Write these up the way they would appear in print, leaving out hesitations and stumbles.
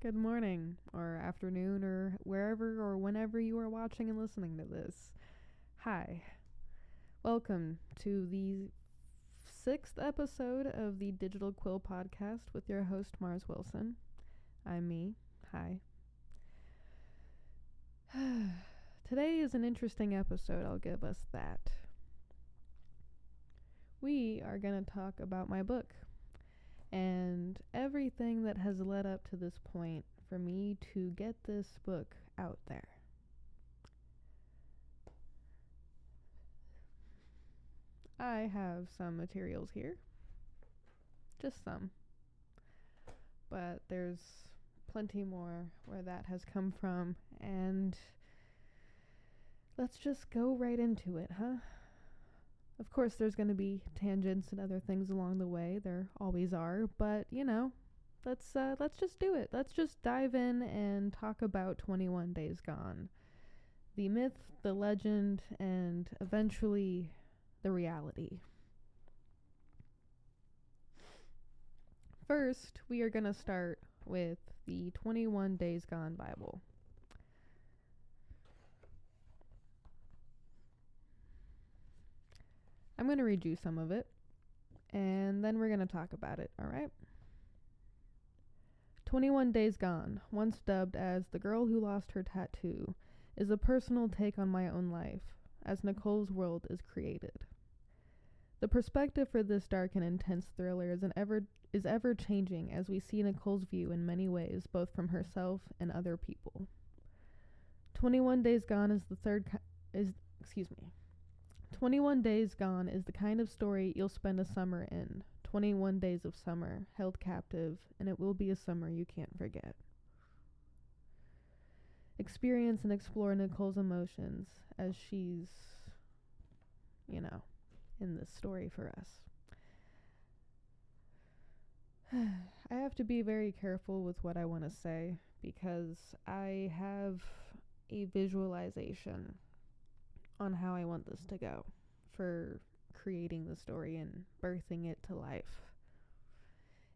Good morning, or afternoon, or wherever or whenever you are watching and listening to this. Hi. Welcome to the sixth episode of the Digital Quill podcast with your host, Mars Wilson. I'm me. Hi. Today is an interesting episode, I'll give us that. We are going to talk about my book and everything that has led up to this point for me to get this book out there. I have some materials here, just some, but there's plenty more where that has come from, and let's just go right into it, huh? Of course, there's going to be tangents and other things along the way. There always are, but let's just do it. Let's just dive in and talk about 21 Days Gone. The myth, the legend, and eventually the reality. First, we are going to start with the 21 Days Gone Bible. I'm going to read you some of it, and then we're going to talk about it, alright? 21 Days Gone, once dubbed as The Girl Who Lost Her Tattoo, is a personal take on my own life, as Nicole's world is created. The perspective for this dark and intense thriller is ever changing as we see Nicole's view in many ways, both from herself and other people. 21 Days Gone is 21 Days Gone is the kind of story you'll spend a summer in. 21 days of summer, held captive, and it will be a summer you can't forget. Experience and explore Nicole's emotions as she's, in this story for us. I have to be very careful with what I want to say because I have a visualization on how I want this to go for creating the story and birthing it to life.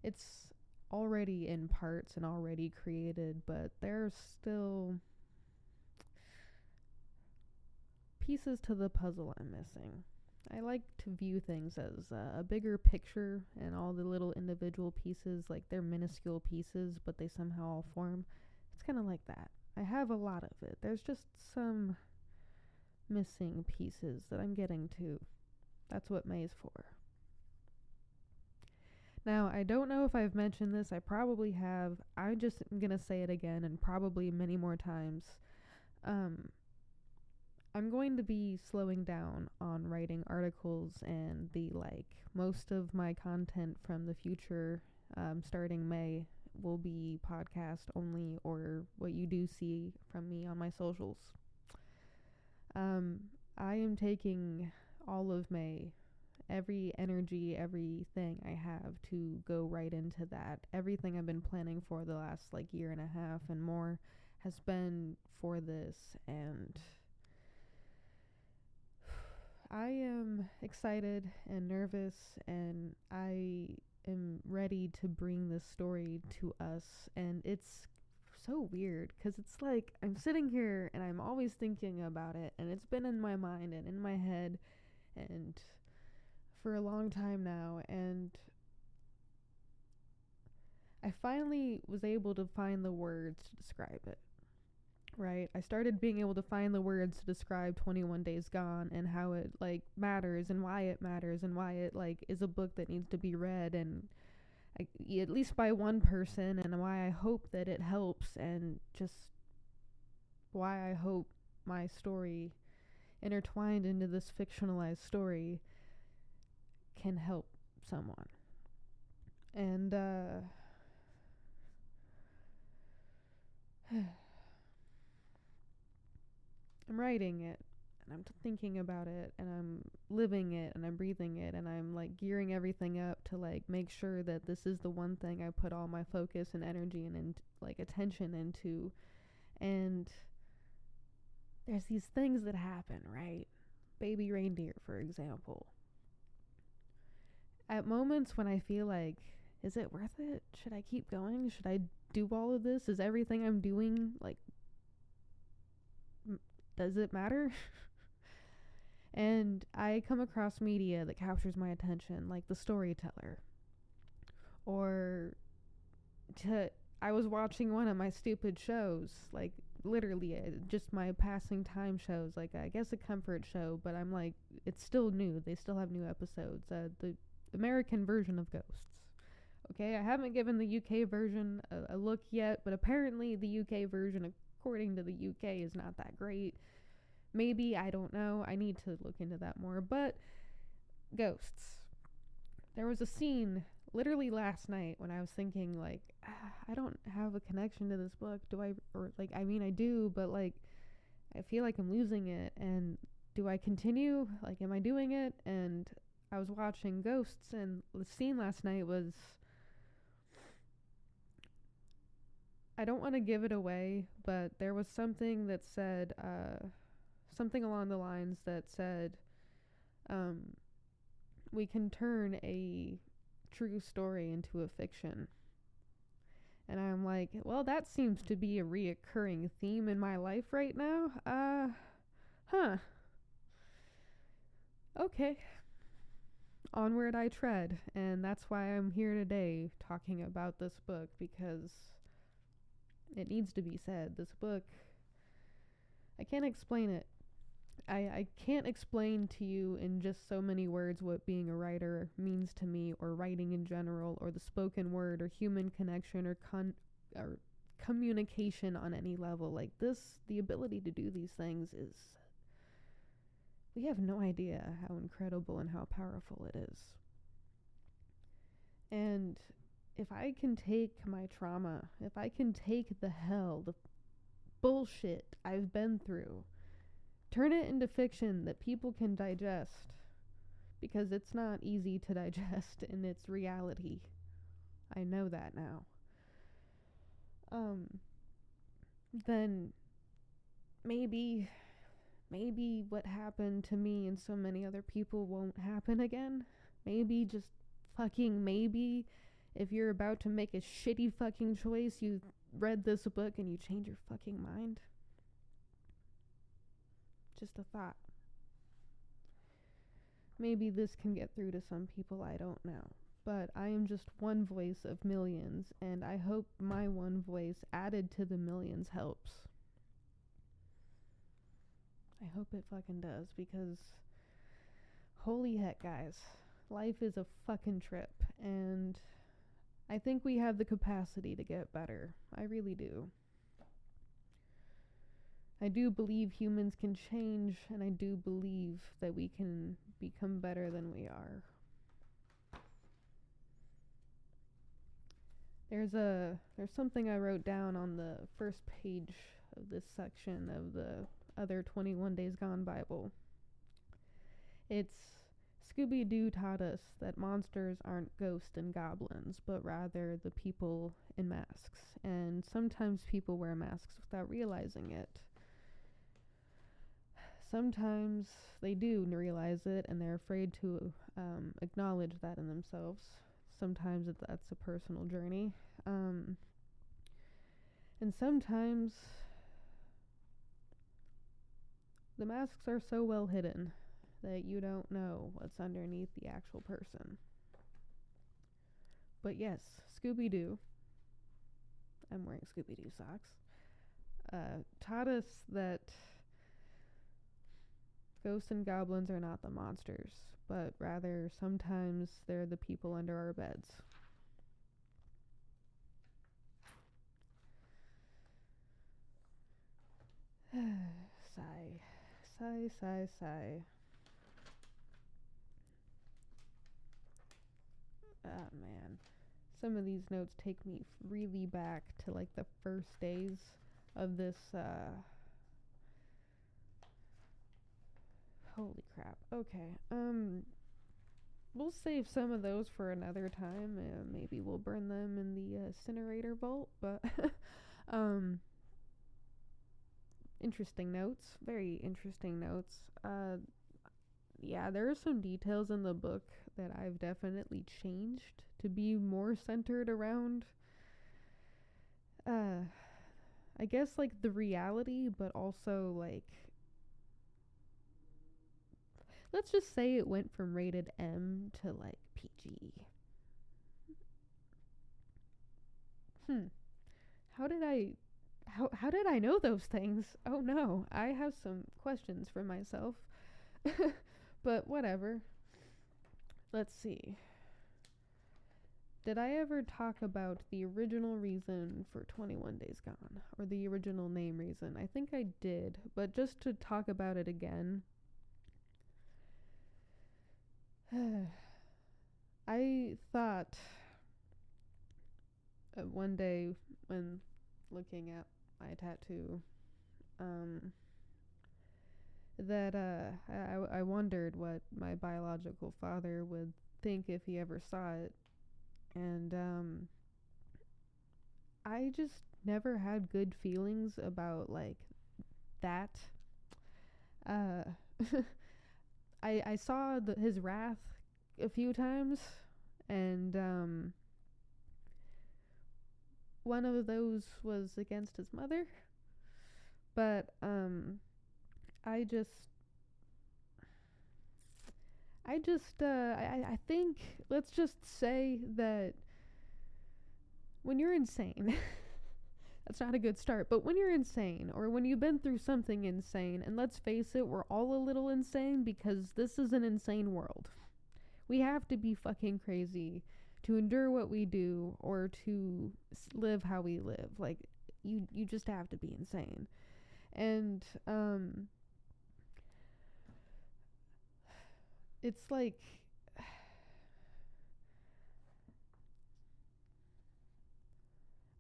It's already in parts and already created, but there's still pieces to the puzzle I'm missing. I like to view things as a bigger picture and all the little individual pieces, like they're minuscule pieces, but they somehow all form. It's kind of like that. I have a lot of it. There's just some missing pieces that I'm getting to. That's what May's for. Now, I don't know if I've mentioned this. I probably have. I'm just going to say it again and probably many more times. I'm going to be slowing down on writing articles and most of my content from the future, starting May, will be podcast only or what you do see from me on my socials. I am taking all of May, every energy, everything I have to go right into that. Everything I've been planning for the last year and a half and more has been for this, and I am excited and nervous, and I am ready to bring this story to us. And it's so weird because it's like I'm sitting here and I'm always thinking about it, and it's been in my mind and in my head and for a long time now, and I finally was able to find the words to describe it. Right? I started being able to find the words to describe 21 Days Gone and how it matters and why it is a book that needs to be read and at least by one person, and why I hope that it helps, and just why I hope my story intertwined into this fictionalized story can help someone. And I'm writing it, and I'm thinking about it, and I'm living it, and I'm breathing it, and I'm gearing everything up to make sure that this is the one thing I put all my focus and energy and attention into. And there's these things that happen, right? Baby reindeer, for example. At moments when I feel is it worth it? Should I keep going? Should I do all of this? Is everything I'm doing, like, does it matter? And I come across media that captures my attention, like The Storyteller. Or I was watching one of my stupid shows, like literally just my passing time shows, like I guess a comfort show, but I'm like, it's still new. They still have new episodes. The American version of Ghosts. Okay, I haven't given the UK version a look yet, but apparently the UK version, according to the UK, is not that great. Maybe, I don't know. I need to look into that more. But Ghosts. There was a scene literally last night when I was thinking, like, I don't have a connection to this book. Do I? Or, like, I mean, I do, but, like, I feel like I'm losing it. And do I continue? Like, am I doing it? And I was watching Ghosts, and the scene last night was, I don't want to give it away, but there was something that said, something along the lines that said, we can turn a true story into a fiction. And I'm like, well, that seems to be a reoccurring theme in my life right now. Okay. Onward I tread. And that's why I'm here today talking about this book, because it needs to be said. This book, I can't explain it. I can't explain to you in just so many words what being a writer means to me, or writing in general, or the spoken word, or human connection, or communication on any level. Like this, the ability to do these things is, we have no idea how incredible and how powerful it is. And if I can take my trauma, if I can take the hell, the bullshit I've been through, turn it into fiction that people can digest, because it's not easy to digest in its reality. I know that now. Then maybe what happened to me and so many other people won't happen again. Maybe, just fucking maybe, if you're about to make a shitty fucking choice, you read this book and you change your fucking mind. Just a thought. Maybe this can get through to some people, I don't know. But I am just one voice of millions, and I hope my one voice added to the millions helps. I hope it fucking does, because holy heck, guys. Life is a fucking trip, and I think we have the capacity to get better. I really do. I do believe humans can change, and I do believe that we can become better than we are. There's something I wrote down on the first page of this section of the other 21 Days Gone Bible. It's, Scooby-Doo taught us that monsters aren't ghosts and goblins, but rather the people in masks. And sometimes people wear masks without realizing it. Sometimes they do realize it, and they're afraid to acknowledge that in themselves. Sometimes that's a personal journey. And sometimes the masks are so well hidden that you don't know what's underneath the actual person. But yes, Scooby-Doo, I'm wearing Scooby-Doo socks, taught us that ghosts and goblins are not the monsters, but rather sometimes they're the people under our beds. Sigh. Sigh, sigh, sigh. Ah, man. Some of these notes take me really back to, like, the first days of this, holy crap. Okay. We'll save some of those for another time. Maybe we'll burn them in the incinerator vault, but interesting notes. Very interesting notes. Yeah, there are some details in the book that I've definitely changed to be more centered around I guess like the reality, but also like, let's just say it went from rated M to like PG. Hmm. How did I how did I know those things? Oh no, I have some questions for myself. But whatever. Let's see. Did I ever talk about the original reason for 21 Days Gone? Or the original name reason? I think I did, but just to talk about it again. I thought one day when looking at my tattoo, um, that I wondered what my biological father would think if he ever saw it. And I just never had good feelings about like that. Uh, I saw his wrath a few times, and one of those was against his mother. But I just I think let's just say that when you're insane, that's not a good start, but when you're insane or when you've been through something insane, and let's face it, we're all a little insane because this is an insane world. We have to be fucking crazy to endure what we do or to live how we live. Like, you just have to be insane. And it's like,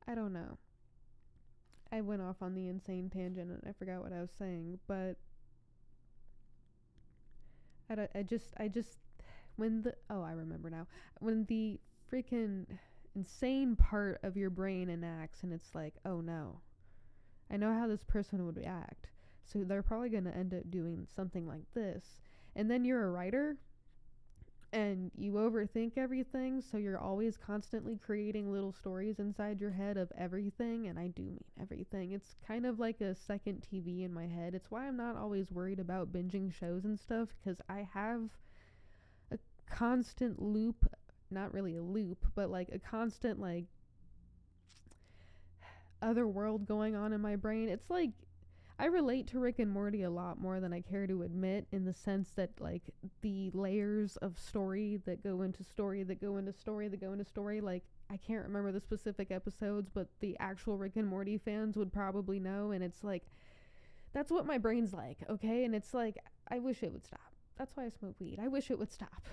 I don't know. I went off on the insane tangent and I forgot what I was saying, but I just when I remember now. When the freaking insane part of your brain enacts and it's like, oh no, I know how this person would react. So they're probably going to end up doing something like this. And then you're a writer and you overthink everything, so you're always constantly creating little stories inside your head of everything, and I do mean everything. It's kind of like a second TV in my head. It's why I'm not always worried about binging shows and stuff, because I have a constant loop, not really a loop, but like a constant like other world going on in my brain. It's like I relate to Rick and Morty a lot more than I care to admit, in the sense that like the layers of story that go into story that go into story that go into story, like I can't remember the specific episodes, but the actual Rick and Morty fans would probably know, and it's like that's what my brain's like, okay? And it's like I wish it would stop. That's why I smoke weed. I wish it would stop.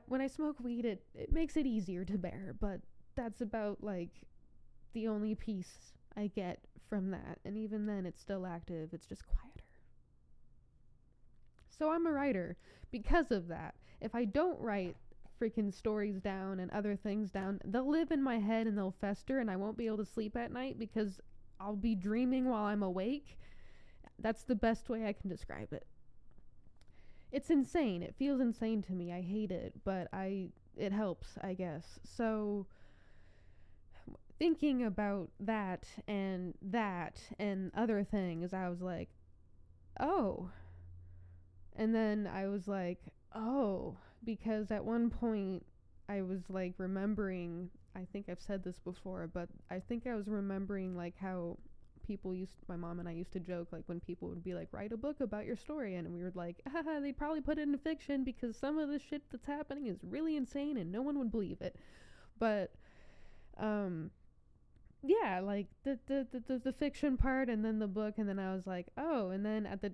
When I smoke weed, it makes it easier to bear, but that's about like the only piece I get from that, and even then it's still active, it's just quieter. So I'm a writer because of that. If I don't write freaking stories down and other things down, they'll live in my head and they'll fester, and I won't be able to sleep at night because I'll be dreaming while I'm awake. That's the best way I can describe it. It's insane. It feels insane to me. I hate it, but it helps, I guess. So thinking about that and other things, I was like, oh. And then I was like, oh, because at one point I was like remembering, I think I've said this before, but I think I was remembering like how my mom and I used to joke, like when people would be like, write a book about your story, and we were like, they'd probably put it in fiction because some of the shit that's happening is really insane and no one would believe it. But yeah, like the fiction part and then the book, and then I was like, oh. And then at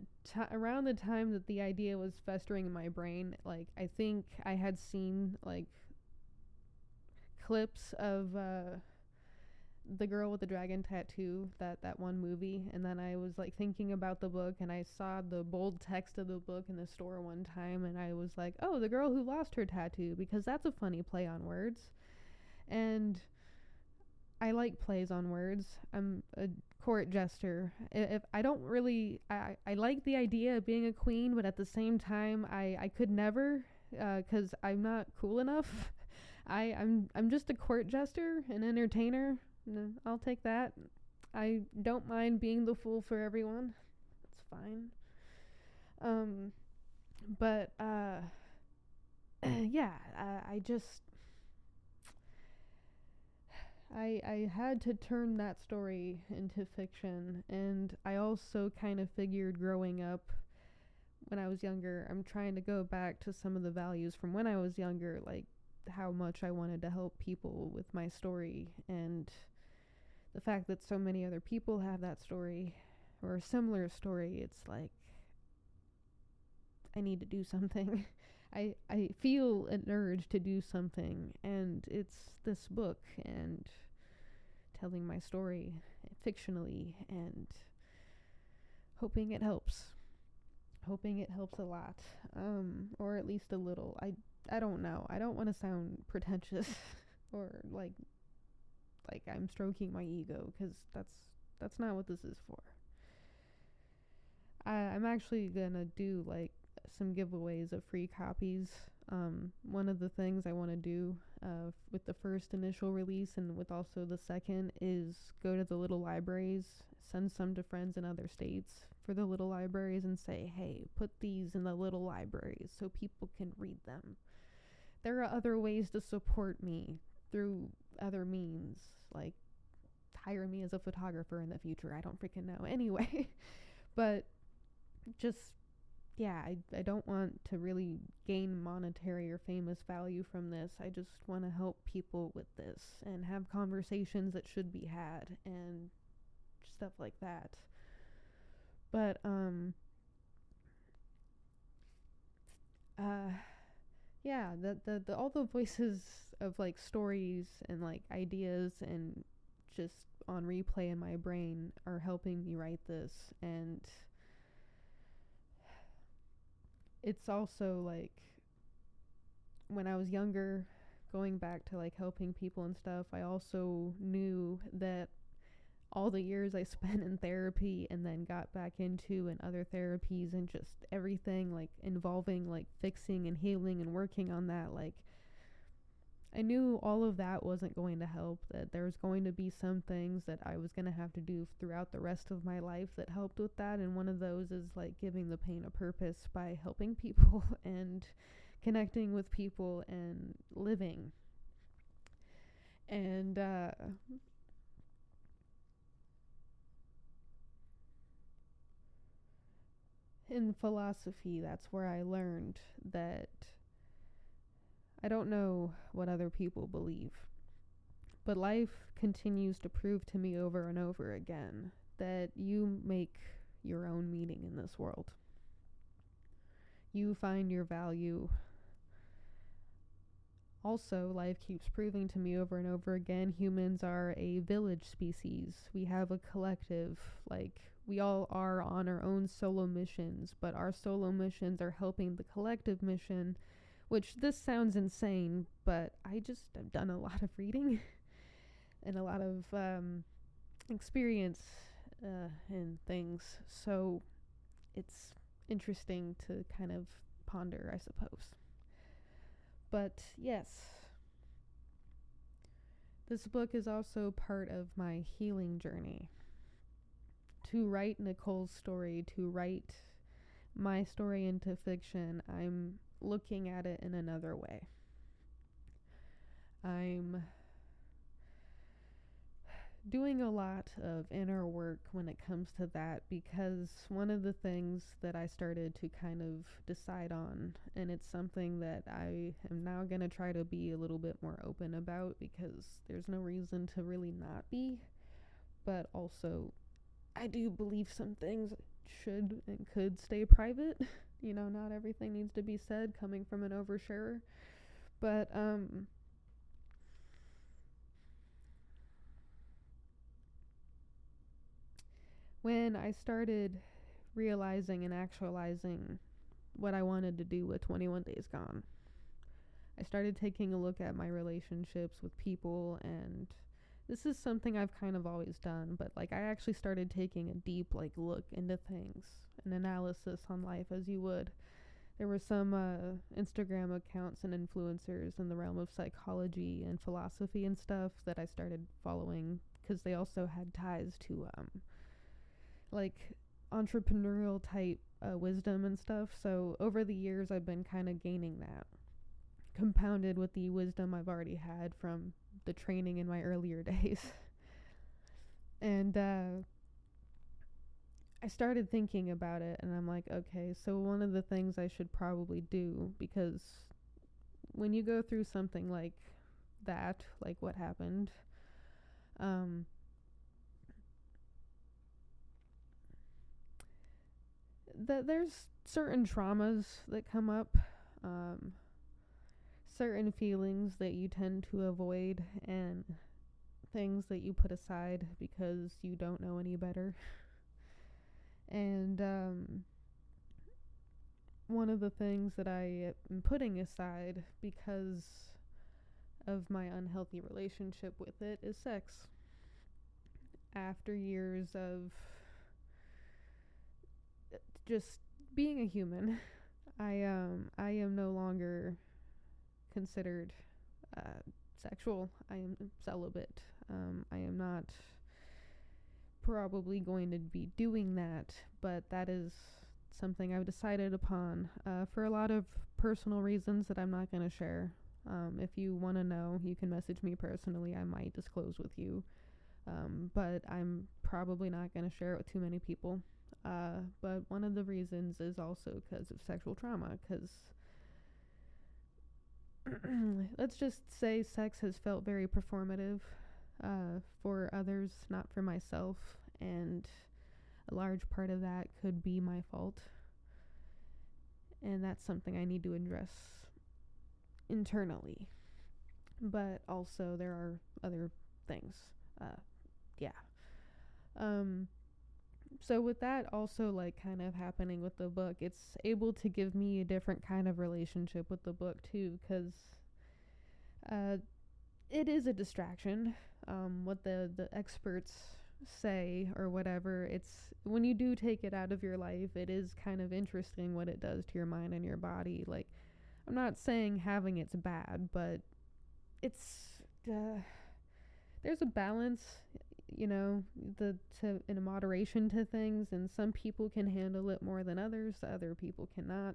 around the time that the idea was festering in my brain, like I think I had seen like clips of the girl with the dragon tattoo, that one movie, and then I was like thinking about the book, and I saw the bold text of the book in the store one time, and I was like, oh, the girl who lost her tattoo, because that's a funny play on words. And I like plays on words. I'm a court jester. If I don't really, I like the idea of being a queen, but at the same time, I could never, because I'm not cool enough. I'm just a court jester, an entertainer. I'll take that. I don't mind being the fool for everyone. It's fine. Um, but yeah, I just I had to turn that story into fiction, and I also kind of figured growing up when I was younger, I'm trying to go back to some of the values from when I was younger, like how much I wanted to help people with my story, and the fact that so many other people have that story or a similar story. It's like I need to do something. I feel an urge to do something, and it's this book and telling my story fictionally and hoping it helps. Hoping it helps a lot, or at least a little. I don't know. I don't want to sound pretentious or like I'm stroking my ego, because that's not what this is for. I'm actually gonna do like some giveaways of free copies. One of the things I want to do with the first initial release and with also the second is go to the little libraries, send some to friends in other states for the little libraries and say, hey, put these in the little libraries so people can read them. There are other ways to support me through other means, like hire me as a photographer in the future. I don't freaking know. Anyway, but just yeah, I don't want to really gain monetary or famous value from this. I just want to help people with this and have conversations that should be had and stuff like that. But yeah, the all the voices of like stories and like ideas and just on replay in my brain are helping me write this. And it's also like when I was younger, going back to like helping people and stuff, I also knew that all the years I spent in therapy and then got back into and other therapies and just everything like involving like fixing and healing and working on that, like I knew all of that wasn't going to help, that there was going to be some things that I was going to have to do throughout the rest of my life that helped with that. And one of those is like giving the pain a purpose by helping people and connecting with people and living. And in philosophy, that's where I learned that I don't know what other people believe, but life continues to prove to me over and over again that you make your own meaning in this world. You find your value. Also, life keeps proving to me over and over again, humans are a village species. We have a collective, like we all are on our own solo missions, but our solo missions are helping the collective mission, which this sounds insane, but I just have done a lot of reading and a lot of experience in things. So it's interesting to kind of ponder, I suppose. But yes, this book is also part of my healing journey. To write Nicole's story, to write my story into fiction, I'm looking at it in another way. I'm doing a lot of inner work when it comes to that, because one of the things that I started to kind of decide on, and it's something that I am now going to try to be a little bit more open about, because there's no reason to really not be, but also I do believe some things should and could stay private. Not everything needs to be said coming from an oversharer. But when I started realizing and actualizing what I wanted to do with 21 Days Gone, I started taking a look at my relationships with people, and this is something I've kind of always done, but like I actually started taking a deep like look into things, an analysis on life as you would. There were some Instagram accounts and influencers in the realm of psychology and philosophy and stuff that I started following because they also had ties to like entrepreneurial type wisdom and stuff. So over the years, I've been kind of gaining that, compounded with the wisdom I've already had from the training in my earlier days. And I started thinking about it, and I'm like, okay, so one of the things I should probably do, because when you go through something like that, like what happened, there's certain traumas that come up, certain feelings that you tend to avoid, and things that you put aside because you don't know any better. And one of the things that I am putting aside because of my unhealthy relationship with it is sex. After years of just being a human, I am no longer considered sexual. I am celibate. I am not probably going to be doing that, but that is something I've decided upon for a lot of personal reasons that I'm not going to share. If you want to know, you can message me personally. I might disclose with you, but I'm probably not going to share it with too many people. But one of the reasons is also because of sexual trauma, because let's just say sex has felt very performative for others, not for myself, and a large part of that could be my fault. And that's something I need to address internally. But also there are other things. Yeah. So with that also like kind of happening with the book, it's able to give me a different kind of relationship with the book too, because it is a distraction. What the experts say or whatever, it's when you do take it out of your life, it is kind of interesting what it does to your mind and your body. Like, I'm not saying having it's bad, but it's there's a balance, you know, in a moderation to things, and some people can handle it more than others. Other people cannot.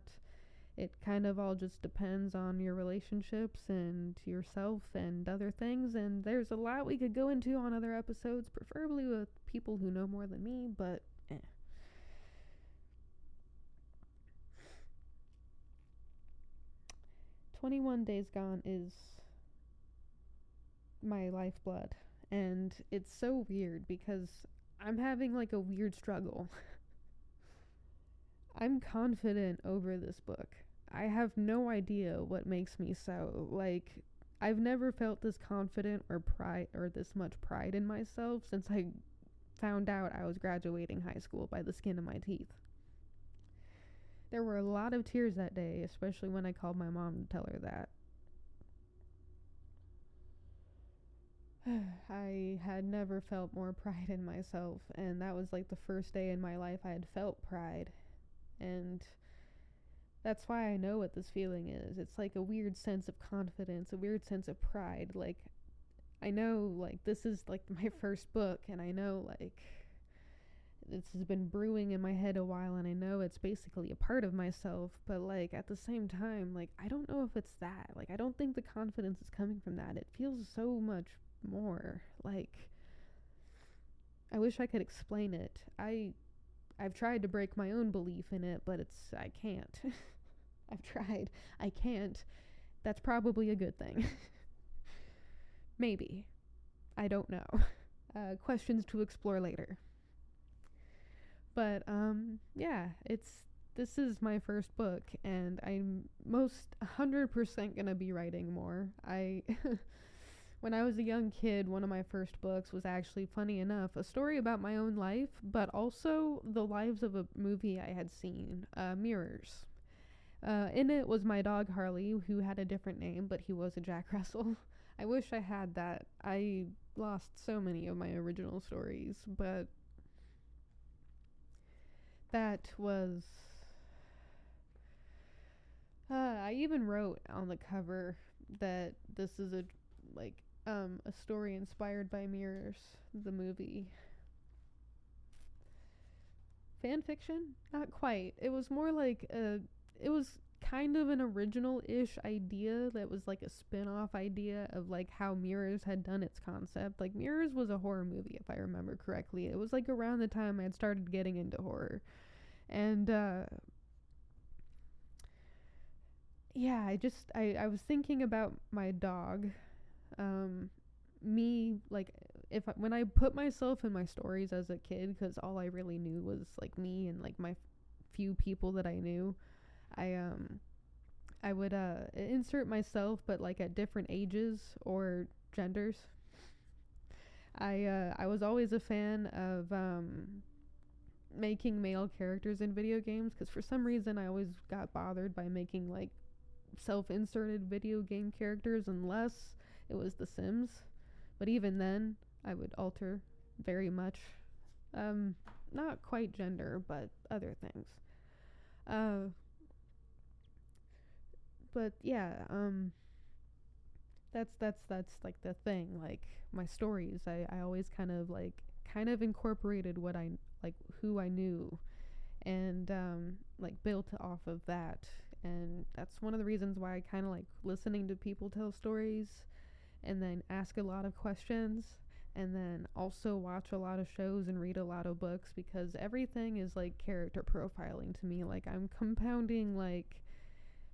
It kind of all just depends on your relationships and yourself and other things, and there's a lot we could go into on other episodes, preferably with people who know more than me, but 21 Days Gone is my lifeblood, and it's so weird because I'm having like a weird struggle. I'm confident over this book. I have no idea what makes me so. Like, I've never felt this confident or this much pride in myself since I found out I was graduating high school by the skin of my teeth. There were a lot of tears that day, especially when I called my mom to tell her that. I had never felt more pride in myself, and that was like the first day in my life I had felt pride. And that's why I know what this feeling is. It's like a weird sense of confidence, a weird sense of pride. Like, I know, like, this is like my first book, and I know, like, this has been brewing in my head a while, and I know it's basically a part of myself, but, like, at the same time, like, I don't know if it's that. Like, I don't think the confidence is coming from that. It feels so much more. Like, I wish I could explain it. I've tried to break my own belief in it, but I can't. I've tried. I can't. That's probably a good thing. Maybe. I don't know. Questions to explore later. But, yeah, this is my first book, and I'm most 100% gonna be writing more. When I was a young kid, one of my first books was actually, funny enough, a story about my own life, but also the lives of a movie I had seen, Mirrors. In it was my dog Harley, who had a different name, but he was a Jack Russell. I wish I had that. I lost so many of my original stories, but that was... I even wrote on the cover that this is a story inspired by mirrors, the movie. Fan fiction? Not quite. It was more like it was kind of an original-ish idea that was like a spin-off idea of like how Mirrors had done its concept. Like Mirrors was a horror movie, if I remember correctly. It was like around the time I had started getting into horror. And yeah, I was thinking about my dog. Me, like, when I put myself in my stories as a kid, because all I really knew was like me and like my few people that I knew, I would insert myself, but like at different ages or genders. I was always a fan of making male characters in video games, because for some reason I always got bothered by making like self-inserted video game characters unless it was The Sims. But even then, I would alter very much. Not quite gender, but other things. But yeah, that's like the thing. Like my stories, I always kind of incorporated what I like, who I knew, and like built off of that. And that's one of the reasons why I kind of like listening to people tell stories, and then ask a lot of questions, and then also watch a lot of shows and read a lot of books, because everything is like character profiling to me. Like I'm compounding like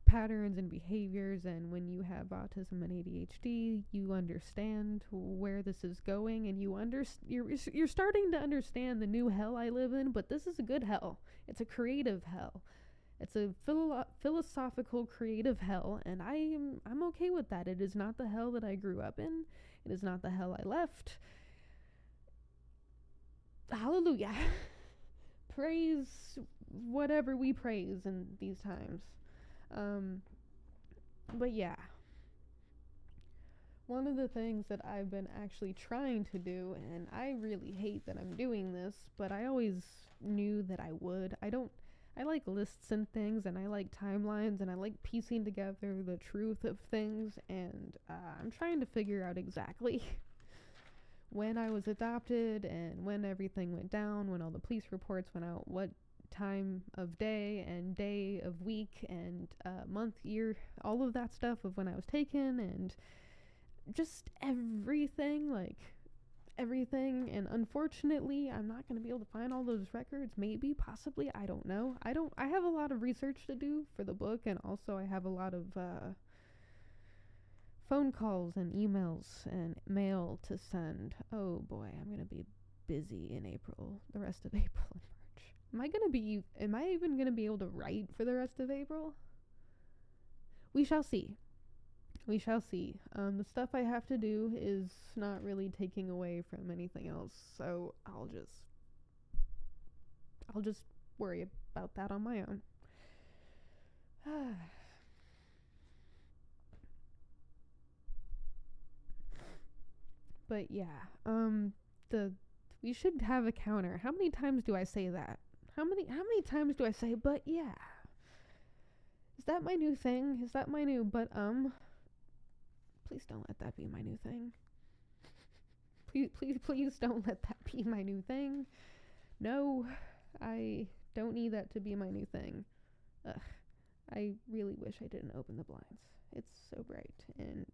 patterns and behaviors, and when you have autism and ADHD, you understand where this is going, and you're starting to understand the new hell I live in. But this is a good hell. It's a creative hell. It's a philosophical, creative hell, and I'm okay with that. It is not the hell that I grew up in. It is not the hell I left. Hallelujah. Praise whatever we praise in these times. But yeah. One of the things that I've been actually trying to do, and I really hate that I'm doing this, but I always knew that I would. I like lists and things, and I like timelines, and I like piecing together the truth of things, and I'm trying to figure out exactly when I was adopted, and when everything went down, when all the police reports went out, what time of day and day of week and month, year, all of that stuff of when I was taken, and just everything, like everything. And unfortunately, I'm not going to be able to find all those records. Maybe, possibly, I don't know. I have a lot of research to do for the book, and also I have a lot of phone calls and emails and mail to send. Oh boy, I'm going to be busy in April, the rest of April and March. Am I even going to be able to write for the rest of April? We shall see. We shall see. The stuff I have to do is not really taking away from anything else, so I'll just worry about that on my own. But yeah, we should have a counter. How many times do I say that? How many times do I say but yeah? Is that my new thing? Is that my new Please don't let that be my new thing. Please don't let that be my new thing. No, I don't need that to be my new thing. Ugh, I really wish I didn't open the blinds. It's so bright and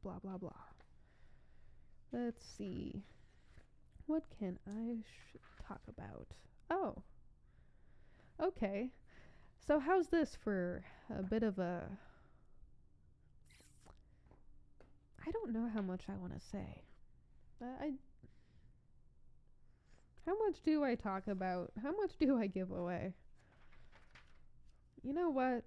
blah blah blah. Let's see. What can I talk about? Oh, okay. So how's this for a bit of a... I don't know how much I want to say. How much do I talk about? How much do I give away? You know what?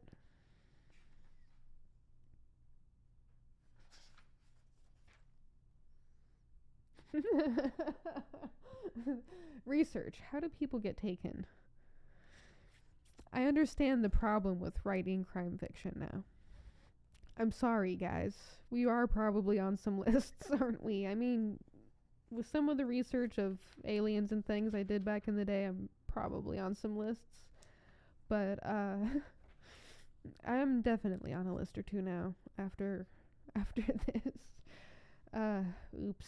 Research. How do people get taken? I understand the problem with writing crime fiction now. I'm sorry, guys. We are probably on some lists, aren't we? I mean, with some of the research of aliens and things I did back in the day, I'm probably on some lists. But I'm definitely on a list or two now after this. Oops.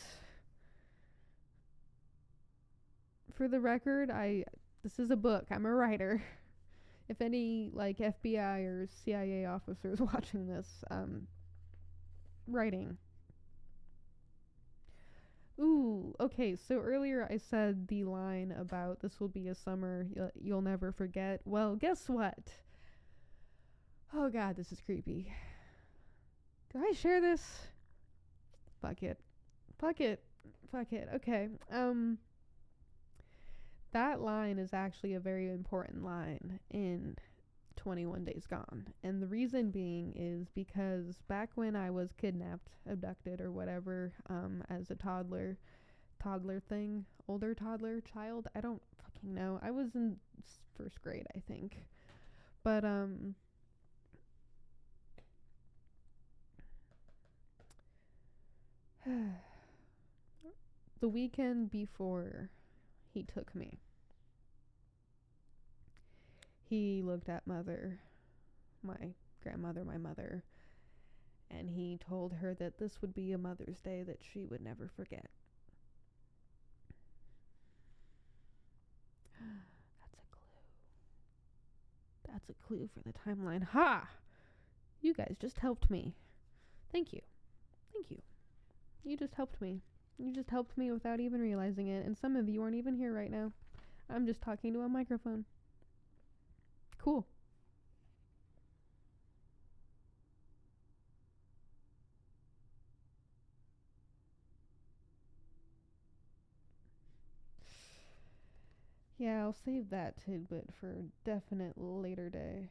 For the record, this is a book. I'm a writer. If any like FBI or CIA officers watching this, writing. Ooh, okay. So earlier I said the line about this will be a summer you'll never forget. Well, guess what? Oh god, this is creepy. Do I share this? Fuck it. Fuck it. Fuck it. Okay. That line is actually a very important line in 21 Days Gone. And the reason being is because back when I was kidnapped, abducted, or whatever, as a toddler thing, older toddler, child, I don't fucking know. I was in first grade, I think. But, the weekend before he took me, he looked at my grandmother, my mother, and he told her that this would be a Mother's Day that she would never forget. That's a clue. That's a clue for the timeline. Ha! You guys just helped me. Thank you. Thank you. You just helped me. You just helped me without even realizing it, and some of you aren't even here right now. I'm just talking to a microphone. Cool. Yeah, I'll save that tidbit for a definite later day.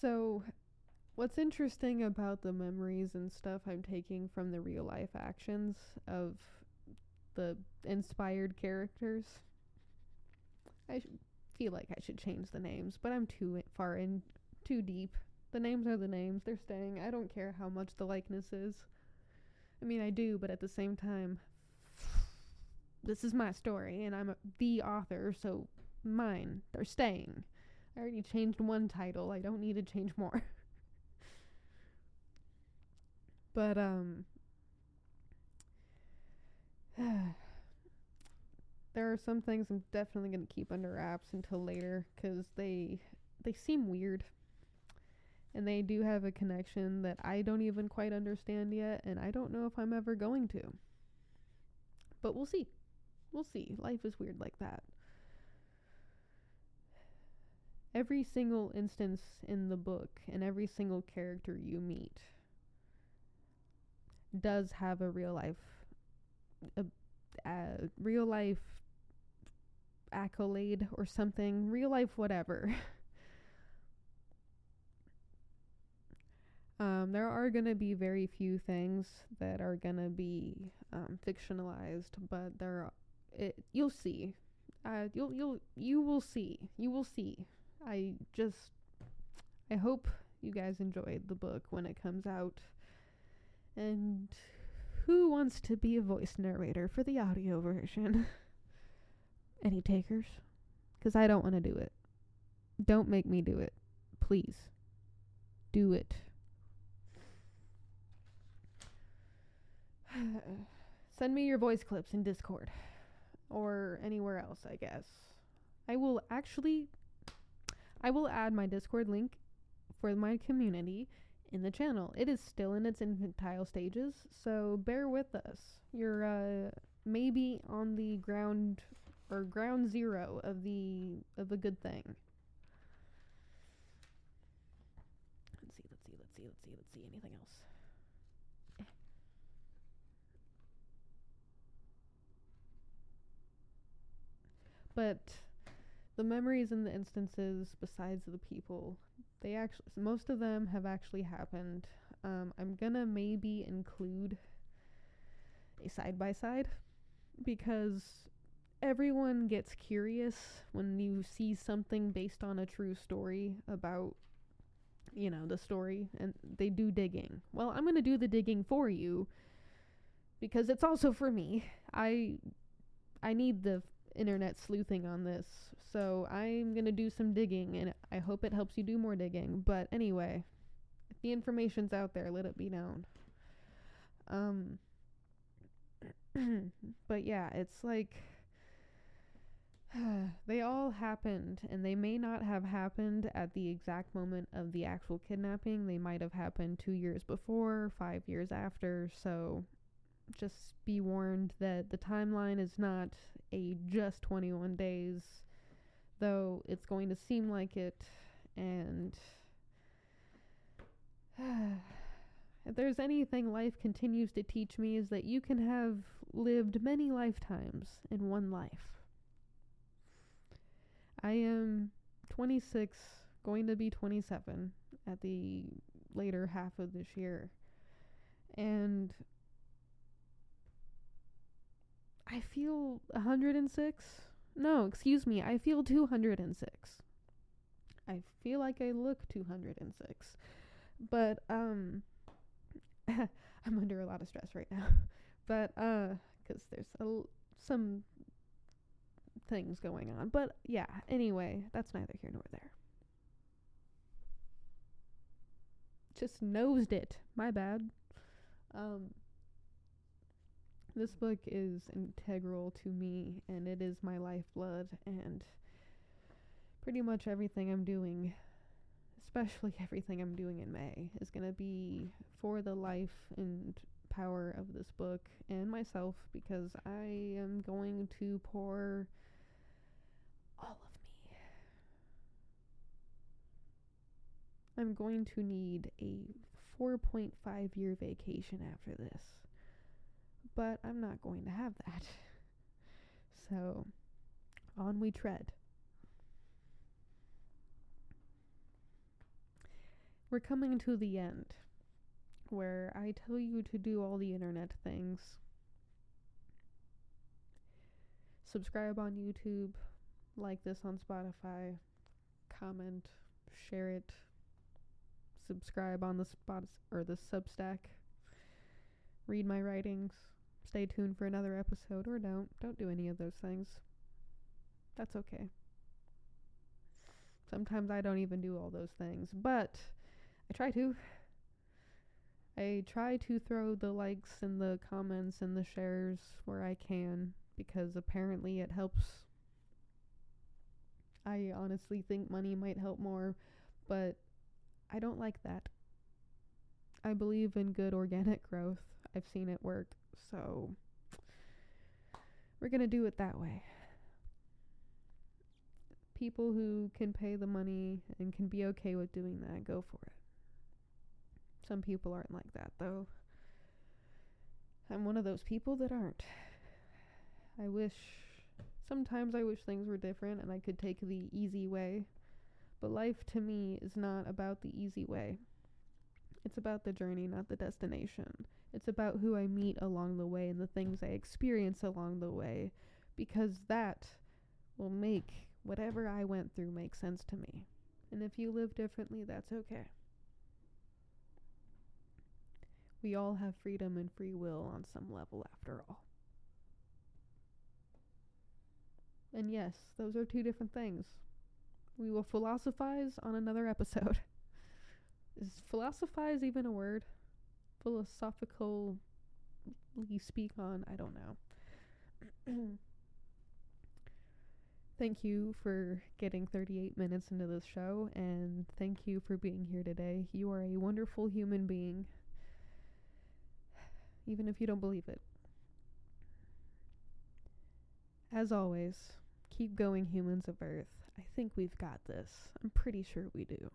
So, what's interesting about the memories and stuff I'm taking from the real life actions of the inspired characters, I feel like I should change the names, but I'm too far in, too deep. The names are the names, they're staying. I don't care how much the likeness is. I mean, I do, but at the same time, this is my story, and I'm the author, so mine, they're staying. I already changed one title, I don't need to change more. But, there are some things I'm definitely going to keep under wraps until later, because they seem weird. And they do have a connection that I don't even quite understand yet, and I don't know if I'm ever going to. But we'll see. We'll see. Life is weird like that. Every single instance in the book and every single character you meet does have a real life accolade or something, real life whatever. There are gonna be very few things that are gonna be fictionalized, but you'll see. You will see. I hope you guys enjoyed the book when it comes out. And who wants to be a voice narrator for the audio version? Any takers? 'Cause I don't want to do it. Don't make me do it. Please. Do it. Send me your voice clips in Discord. Or anywhere else, I guess. I will add my Discord link for my community in the channel. It is still in its infantile stages, so bear with us. You're maybe on the ground zero of a good thing. Let's see. Anything else? But the memories and the instances, besides the people, most of them have actually happened. I'm gonna maybe include a side-by-side, because everyone gets curious when you see something based on a true story about, the story, and they do digging. Well, I'm gonna do the digging for you, because it's also for me. I need the internet sleuthing on this, so I'm gonna do some digging, and I hope it helps you do more digging. But anyway, If the information's out there, let it be known. But yeah, it's like they all happened, and they may not have happened at the exact moment of the actual kidnapping. They might have happened 2 years before, 5 years after, so just be warned that the timeline is not a just 21 days, though it's going to seem like it. And if there's anything life continues to teach me, is that you can have lived many lifetimes in one life. I am 26, going to be 27 at the later half of this year. And I feel 106. No, excuse me, I feel 206. I feel like I look 206. But, I'm under a lot of stress right now. But, 'cause there's some things going on. But, yeah, anyway, that's neither here nor there. Just nosed it. My bad. This book is integral to me, and it is my lifeblood, and pretty much everything I'm doing, especially everything I'm doing in May, is going to be for the life and power of this book and myself, because I am going to pour all of me. I'm going to need a 4.5-year vacation after this, but I'm not going to have that. So, on we tread. We're coming to the end, where I tell you to do all the internet things. Subscribe on YouTube, like this on Spotify, comment, share it, subscribe on the Substack, read my writings, stay tuned for another episode, or don't do any of those things. That's okay. Sometimes I don't even do all those things, but I try to. I try to throw the likes and the comments and the shares where I can, because apparently it helps. I honestly think money might help more, but I don't like that. I believe in good organic growth. I've seen it work, so we're gonna do it that way. People who can pay the money and can be okay with doing that, go for it. Some people aren't like that, though. I'm one of those people that aren't. Sometimes I wish things were different and I could take the easy way. But life to me is not about the easy way. It's about the journey, not the destination. It's about who I meet along the way and the things I experience along the way, because that will make whatever I went through make sense to me. And if you live differently, that's okay. We all have freedom and free will on some level, after all. And yes, those are two different things. We will philosophize on another episode. Is philosophize even a word? Philosophically speak on? I don't know. Thank you for getting 38 minutes into this show, and thank you for being here today. You are a wonderful human being, even if you don't believe it. As always, keep going, humans of Earth. I think we've got this. I'm pretty sure we do.